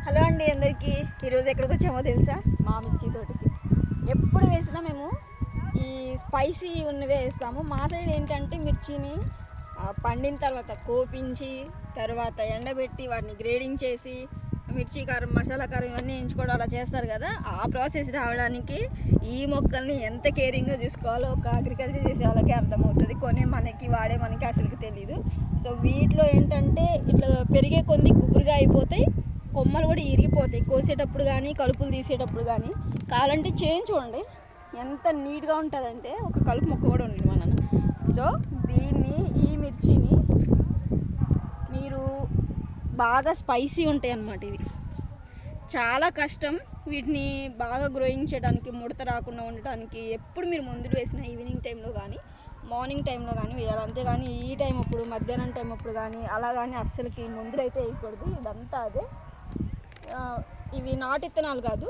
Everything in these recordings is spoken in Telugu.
హలో అండి అందరికీ. ఈరోజు ఎక్కడికి వచ్చామో తెలుసా? మా మిర్చి తోటకి. ఎప్పుడు వేసినా మేము ఈ స్పైసీ ఉన్నవే వేస్తాము. మా సైడ్ ఏంటంటే మిర్చిని పండిన తర్వాత కోపించి తర్వాత ఎండబెట్టి వాటిని గ్రేడింగ్ చేసి మిర్చి కారం మసాలా కారం ఇవన్నీ వేయించుకోవడం అలా చేస్తారు కదా. ఆ ప్రాసెస్ రావడానికి ఈ మొక్కల్ని ఎంత కేరింగ్గా చూసుకోవాలో ఒక అగ్రికల్చర్ చేసే వాళ్ళకి అర్థమవుతుంది. కొనే మనకి వాడే మనకి అసలుకి తెలీదు. సో వీటిలో ఏంటంటే ఇట్లా పెరిగే కొన్ని గుబురుగా అయిపోతాయి, కొమ్మలు కూడా ఇరిగిపోతాయి కోసేటప్పుడు కానీ కలుపులు తీసేటప్పుడు కానీ. కావాలంటే చూడండి ఎంత నీట్గా ఉంటుందంటే ఒక కలుపు మొక్క కూడా ఉండదు మన. సో ఈ మిర్చిని మీరు బాగా స్పైసీ ఉంటాయి అన్నమాట. ఇవి చాలా కష్టం వీటిని బాగా గ్రోయింగ్ చేయడానికి, ముడత రాకుండా ఉండటానికి. ఎప్పుడు మీరు మందులు వేసిన ఈవినింగ్ టైంలో కానీ మార్నింగ్ టైంలో కానీ వేయాలి. అంతేగాని ఈ టైం అప్పుడు మధ్యాహ్నం టైం అప్పుడు కానీ అలా కానీ అస్సలకి మందులు అయితే వేయకూడదు. ఇదంతా అదే. ఇవి నాటు ఇత్తనాలు కాదు,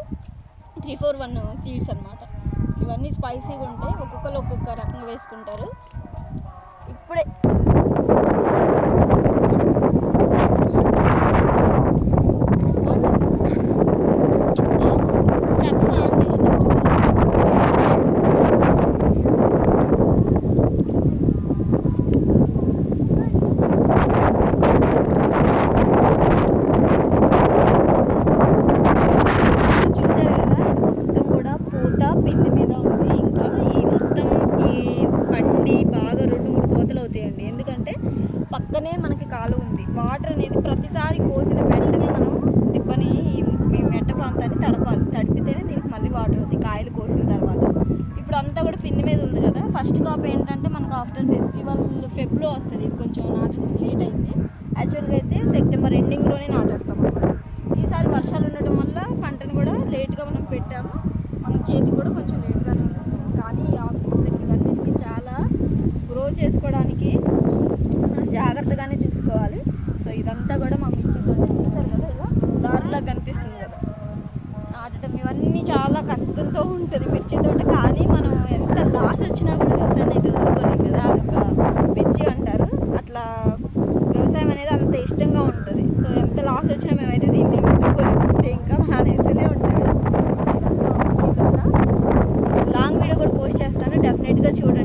341 సీడ్స్ అనమాట. ఇవన్నీ స్పైసీగా ఉంటాయి. ఒక్కొక్కరు ఒక్కొక్క రకంగా వేసుకుంటారు. ఇప్పుడే పిండి మీద ఉంది. ఇంకా ఈ మొత్తం ఈ పండి బాగా 2-3 కోతలు అవుతాయండి. ఎందుకంటే పక్కనే మనకి కాలువ ఉంది. వాటర్ అనేది ప్రతిసారి కోసిన వెంటనే మనం తిప్పని ఈ మెట్ట ప్రాంతాన్ని తడపాలి. తడిపితేనే దీనికి మళ్ళీ వాటర్ అవుతాయి కాయలు కోసిన తర్వాత. ఇప్పుడు అంతా కూడా పిండి మీద ఉంది కదా. ఫస్ట్ కాప్ ఏంటంటే మనకు ఆఫ్టర్ ఫెస్టివల్ ఫెబ్లో వస్తుంది. కొంచెం నాటడం లేట్ అయింది. యాక్చువల్గా అయితే సెప్టెంబర్ ఎండింగ్లోనే నాటేస్తాం అన్నమాట. ఈసారి వర్షాలు ఉండటం వల్ల పంటను కూడా లేట్గా మనం పెట్టాము. మన చేతికి కూడా కొంచెం లేట్గానే వస్తుంది. కానీ ఈ ఆకుకూరకి ఇవన్నిటికీ చాలా గ్రో చేసుకోవడానికి జాగ్రత్తగానే చూసుకోవాలి. సో ఇదంతా కూడా మా మిర్చి తోట చూసారు కదా, ఇలా దారిలా కనిపిస్తుంది కదా నాటడం. ఇవన్నీ చాలా కష్టంతో ఉంటుంది మిర్చి తోట. కానీ మనం ఎంత లాస్ వచ్చినా కూడా వ్యవసాయాన్ని అయితే వదులుకోలేం కదా. అదొక మిర్చి అంటారు అట్లా. వ్యవసాయం అనేది అంత ఇష్టంగా ఉంటుంది. సో ఎంత లాస్ వచ్చినా మేమైతే దీన్ని వదులుకోలేకపోతే ఇంకా మానేస్తూనే ఉంటాడు. లాంగ్ వీడియో కూడా పోస్ట్ చేస్తాను, డెఫినెట్గా చూడండి.